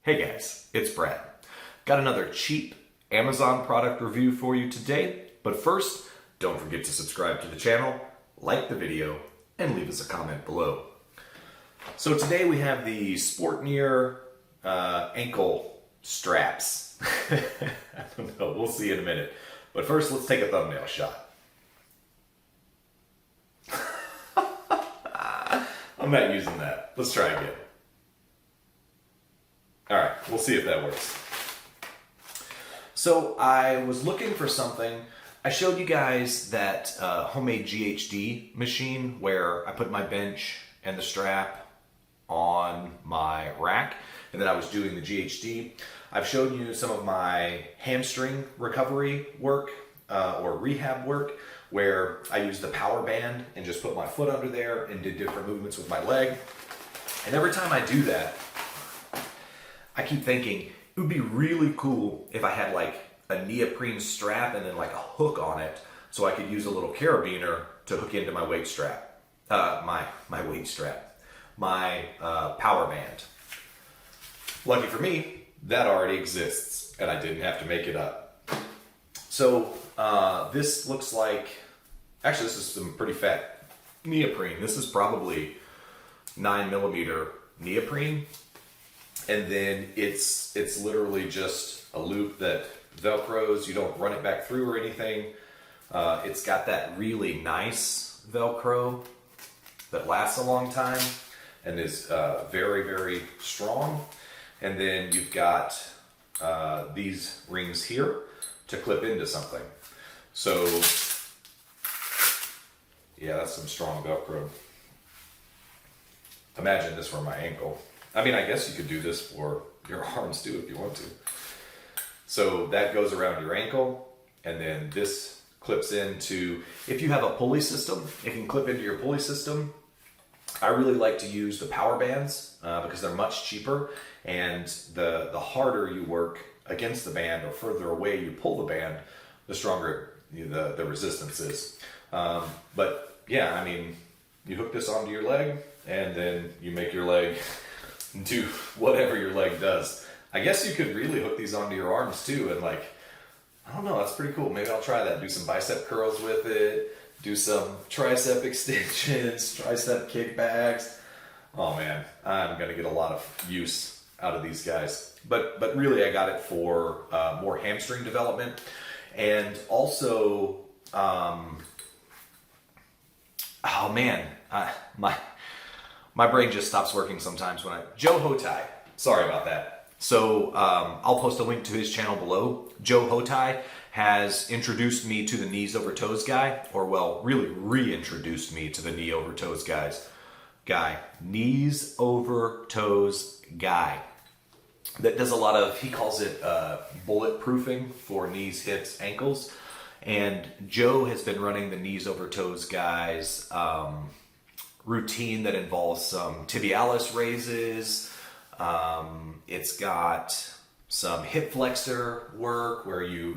Hey guys, it's Brad. Got another cheap Amazon product review for you today, but first, don't forget to subscribe to the channel, like the video, and leave us a comment below. So today we have the Sportneer ankle straps. I don't know, we'll see in a minute. But first, let's take a thumbnail shot. I'm not using that. Let's try again. All right, we'll see if that works. So I was looking for something. I showed you guys that homemade GHD machine where I put my bench and the strap on my rack, and then I was doing the GHD. I've shown you some of my hamstring recovery work or rehab work where I used the power band and just put my foot under there and did different movements with my leg. And every time I do that, I keep thinking it would be really cool if I had like a neoprene strap and then like a hook on it so I could use a little carabiner to hook into my weight strap. My power band. Lucky for me, that already exists and I didn't have to make it up. So this looks like, actually this is some pretty fat neoprene. This is probably 9mm neoprene. And then it's literally just a loop that Velcros. You don't run it back through or anything. It's got that really nice Velcro that lasts a long time and is very, very strong. And then you've got these rings here to clip into something. So yeah, that's some strong Velcro. Imagine this for my ankle. I mean, I guess you could do this for your arms too if you want to. So that goes around your ankle, and then this clips into, if you have a pulley system, it can clip into your pulley system. I really like to use the power bands because they're much cheaper, and the harder you work against the band or further away you pull the band, the stronger the resistance is. But yeah, I mean, you hook this onto your leg, and then you make your leg do whatever your leg does. I guess you could really hook these onto your arms too, and like, I don't know, that's pretty cool. Maybe I'll try that. Do some bicep curls with it, do some tricep extensions, tricep kickbacks. Oh man, I'm gonna get a lot of use out of these guys. But really I got it for more hamstring development, and also oh man, my brain just stops working sometimes when Joe Hotai. Sorry about that. So I'll post a link to his channel below. Joe Hotai has introduced me to the knees over toes guy, or well, really reintroduced me to the knee over toes guy. Knees over toes guy. That does a lot of, he calls it bulletproofing for knees, hips, ankles. And Joe has been running the knees over toes guys routine that involves some tibialis raises. It's got some hip flexor work where you,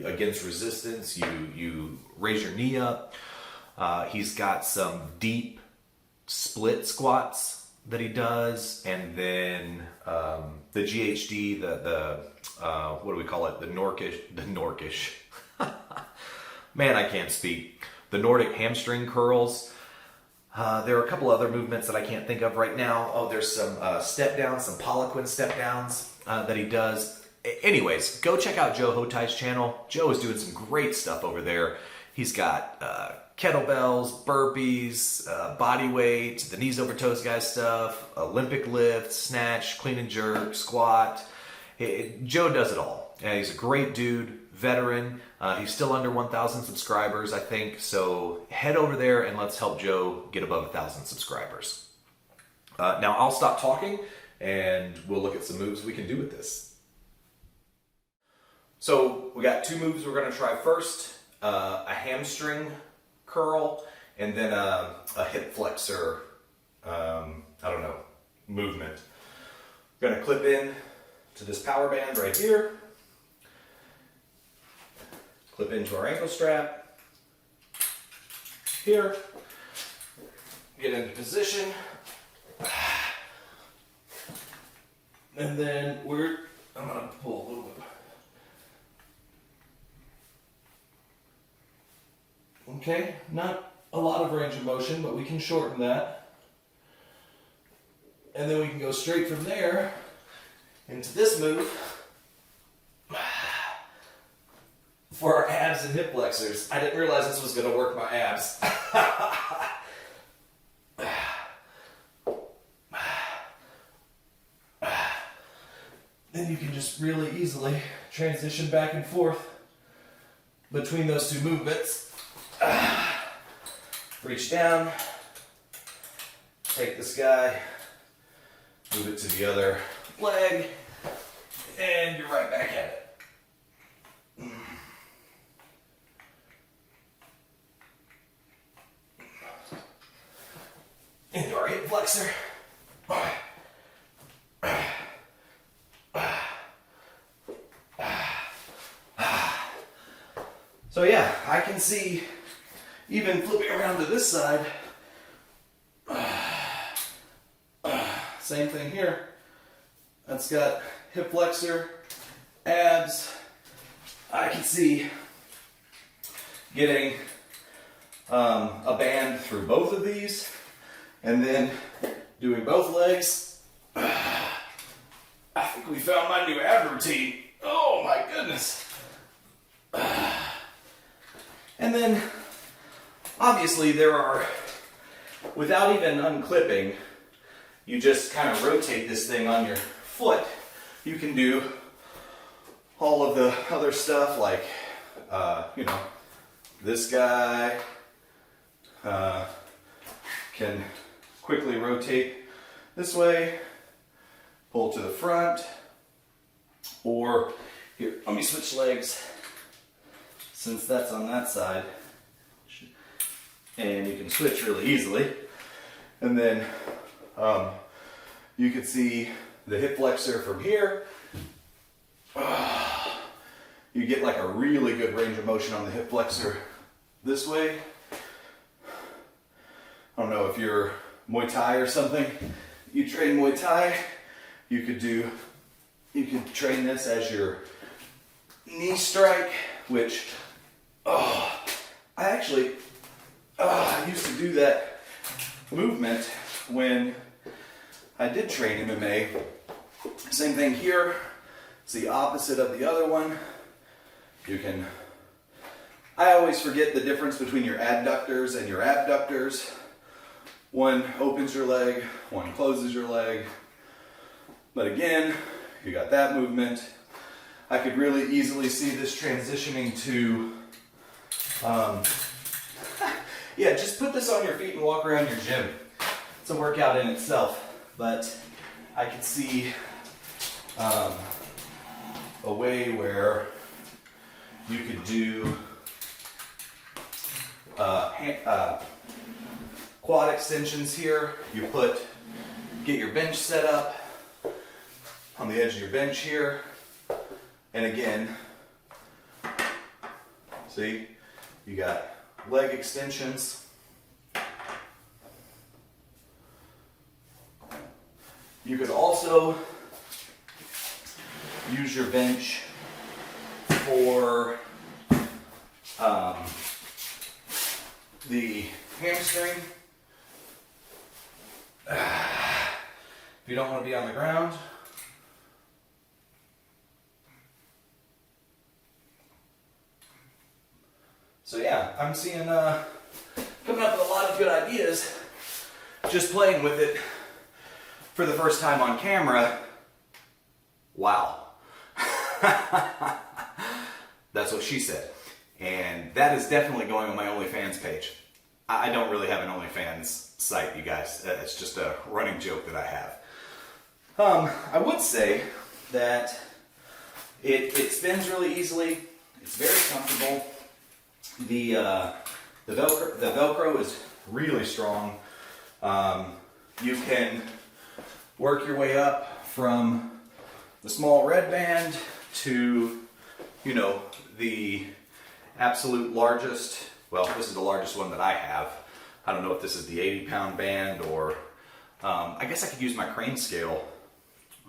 against resistance, you raise your knee up. He's got some deep split squats that he does, and then the GHD, what do we call it? The Norkish. Man, I can't speak. The Nordic hamstring curls. There are a couple other movements that I can't think of right now. Oh, there's some step downs, some Poliquin step downs that he does. Anyways, go check out Joe Hotai's channel. Joe is doing some great stuff over there. He's got kettlebells, burpees, body weight, the knees over toes guy stuff, Olympic lift, snatch, clean and jerk, squat. Joe does it all. And he's a great dude, veteran. He's still under 1,000 subscribers, I think. So head over there and let's help Joe get above 1,000 subscribers. Now I'll stop talking and we'll look at some moves we can do with this. So we got two moves we're going to try first. A hamstring curl and then a hip flexor, movement. We're going to clip in to this power band right here. Clip into our ankle strap here, get into position, And then I'm gonna pull a little bit. Okay, not a lot of range of motion, but we can shorten that. And then we can go straight from there into this move for our abs and hip flexors. I didn't realize this was going to work my abs. Then you can just really easily transition back and forth between those two movements. Reach down, take this guy, move it to the other leg, and you're right back at it. Into our hip flexor. So yeah, I can see even flipping around to this side. Same thing here. That's got hip flexor, abs. I can see getting a band through both of these and then doing both legs. I think we found my new ab routine. Oh my goodness. And then obviously there are, without even unclipping, you just kind of rotate this thing on your foot. You can do all of the other stuff like, this guy can quickly rotate this way, pull to the front, or here, let me switch legs since that's on that side. And you can switch really easily. And then you can see the hip flexor from here. You get like a really good range of motion on the hip flexor this way. I don't know if you're Muay Thai or something. You train Muay Thai, you could train this as your knee strike, which, I used to do that movement when I did train MMA. Same thing here. It's the opposite of the other one. I always forget the difference between your adductors and your abductors. One opens your leg, one closes your leg. But again, you got that movement. I could really easily see this transitioning to, just put this on your feet and walk around your gym. It's a workout in itself, but I could see a way where you could do quad extensions here. You get your bench set up on the edge of your bench here. And again, see, you got leg extensions. You could also use your bench for the hamstring. If you don't want to be on the ground. So yeah, I'm seeing coming up with a lot of good ideas just playing with it for the first time on camera. Wow. That's what she said. And that is definitely going on my OnlyFans page. I don't really have an OnlyFans site, you guys. It's just a running joke that I have. I would say that it spins really easily. It's very comfortable. The Velcro is really strong. You can work your way up from the small red band to, the absolute largest. Well, this is the largest one that I have. I don't know if this is the 80-pound band or I guess I could use my crane scale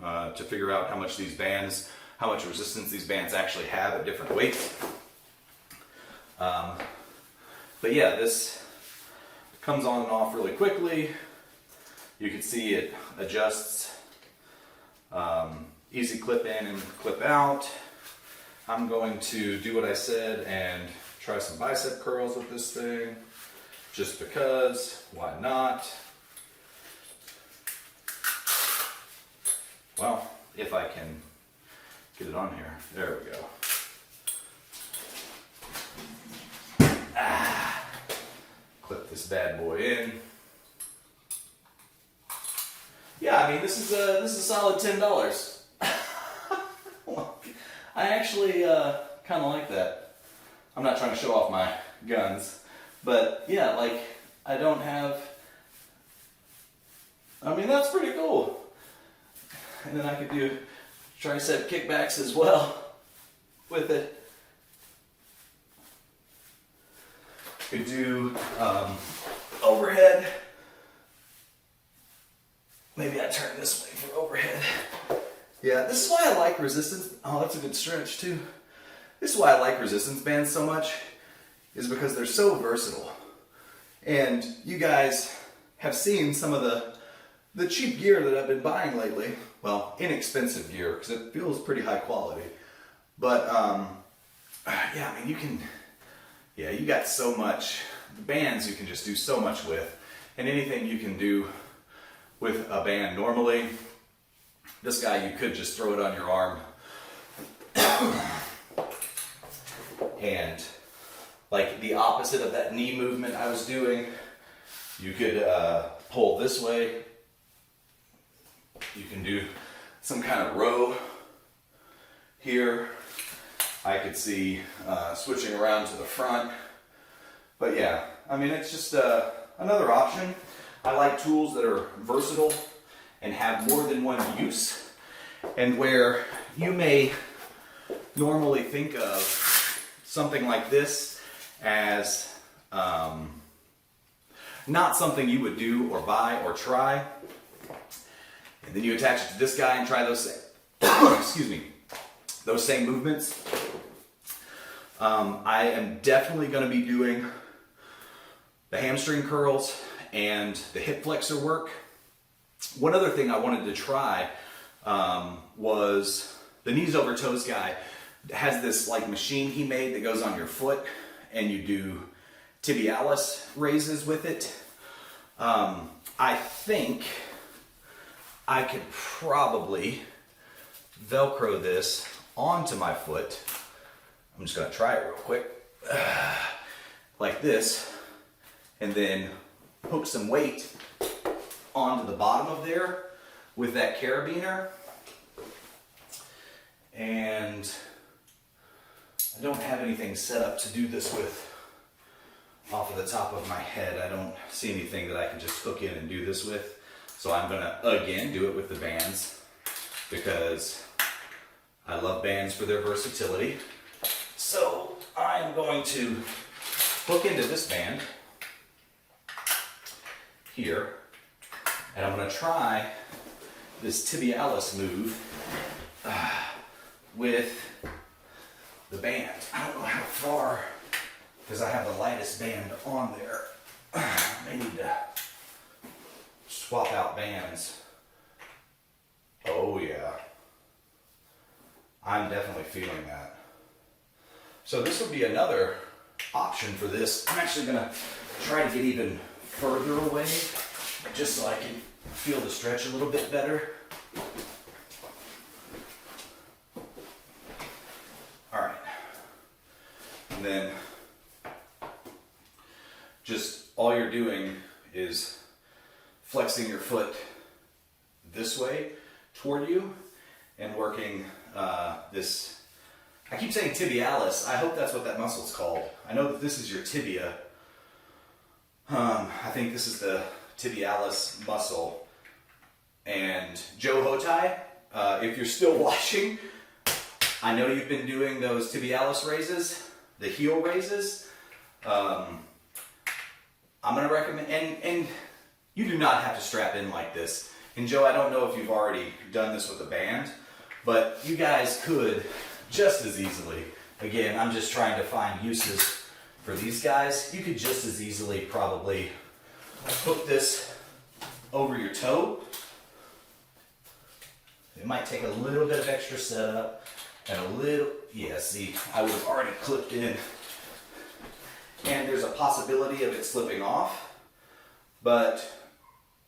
to figure out how much resistance these bands actually have at different weights. But yeah, this comes on and off really quickly. You can see it adjusts, easy clip in and clip out. I'm going to do what I said and try some bicep curls with this thing, just because, why not? Well, if I can get it on here, there we go. Clip this bad boy in. Yeah, I mean, this is a solid $10. I actually kind of like that. I'm not trying to show off my guns, but yeah, like I mean, that's pretty cool. And then I could do tricep kickbacks as well with it. Could do overhead. Maybe I turn this way for overhead. Yeah, this is why I like resistance. Oh, that's a good stretch too. This is why I like resistance bands so much, is because they're so versatile. And you guys have seen some of the cheap gear that I've been buying lately. Well, inexpensive gear, because it feels pretty high quality. But yeah, I mean, you got so much. The bands you can just do so much with. And anything you can do with a band normally, this guy, you could just throw it on your arm. And like the opposite of that knee movement I was doing, you could pull this way. You can do some kind of row here. I could see switching around to the front. But yeah, I mean, it's just another option. I like tools that are versatile and have more than one use, and where you may normally think of something like this as not something you would do or buy or try, and then you attach it to this guy and try those excuse me, those same movements. I am definitely going to be doing the hamstring curls and the hip flexor work. One other thing I wanted to try was the knees over toes guy has this like machine he made that goes on your foot, and you do tibialis raises with it. I think I could probably Velcro this onto my foot. I'm just going to try it real quick. Like this, and then hook some weight onto the bottom of there with that carabiner. And I don't have anything set up to do this with off of the top of my head. I don't see anything that I can just hook in and do this with. So I'm going to, again, do it with the bands, because I love bands for their versatility. So I'm going to hook into this band here, and I'm going to try this tibialis move with the band. I don't know how far, because I have the lightest band on there. I may need to swap out bands. Oh yeah, I'm definitely feeling that. So this would be another option for this. I'm actually going to try to get even further away, just so I can feel the stretch a little bit better. All right. And then just all you're doing is flexing your foot this way toward you and working this. I keep saying tibialis. I hope that's what that muscle's called. I know that this is your tibia. I think this is the tibialis muscle. And Joe Hotai, if you're still watching, I know you've been doing those tibialis raises, the heel raises. I'm going to recommend, and you do not have to strap in like this And Joe, I don't know if you've already done this with a band, but you guys could just as easily, again, I'm just trying to find uses for these guys. You could just as easily probably hook this over your toe. It might take a little bit of extra setup and a little, yeah, see, I would have already clipped in. And there's a possibility of it slipping off, but,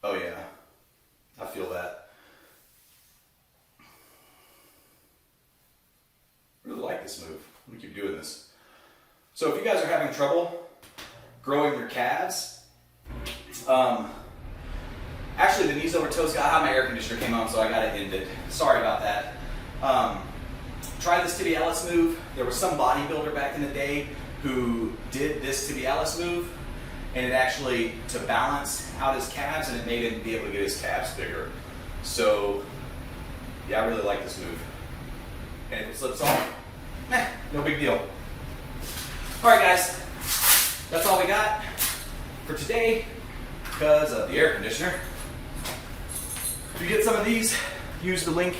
oh yeah, I feel that. Really like this move. I'm gonna keep doing this. So if you guys are having trouble growing your calves, actually the knees over toes, I had my air conditioner came on, so I gotta end it. Sorry about that. Try this tibialis move. There was some bodybuilder back in the day who did this tibialis move, and it actually, to balance out his calves, and it made him be able to get his calves bigger. So, yeah, I really like this move. And if it slips off, no big deal. All right, guys, that's all we got for today because of the air conditioner. If you get some of these, use the link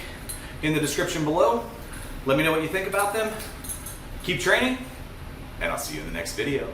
in the description below. Let me know what you think about them. Keep training, and I'll see you in the next video.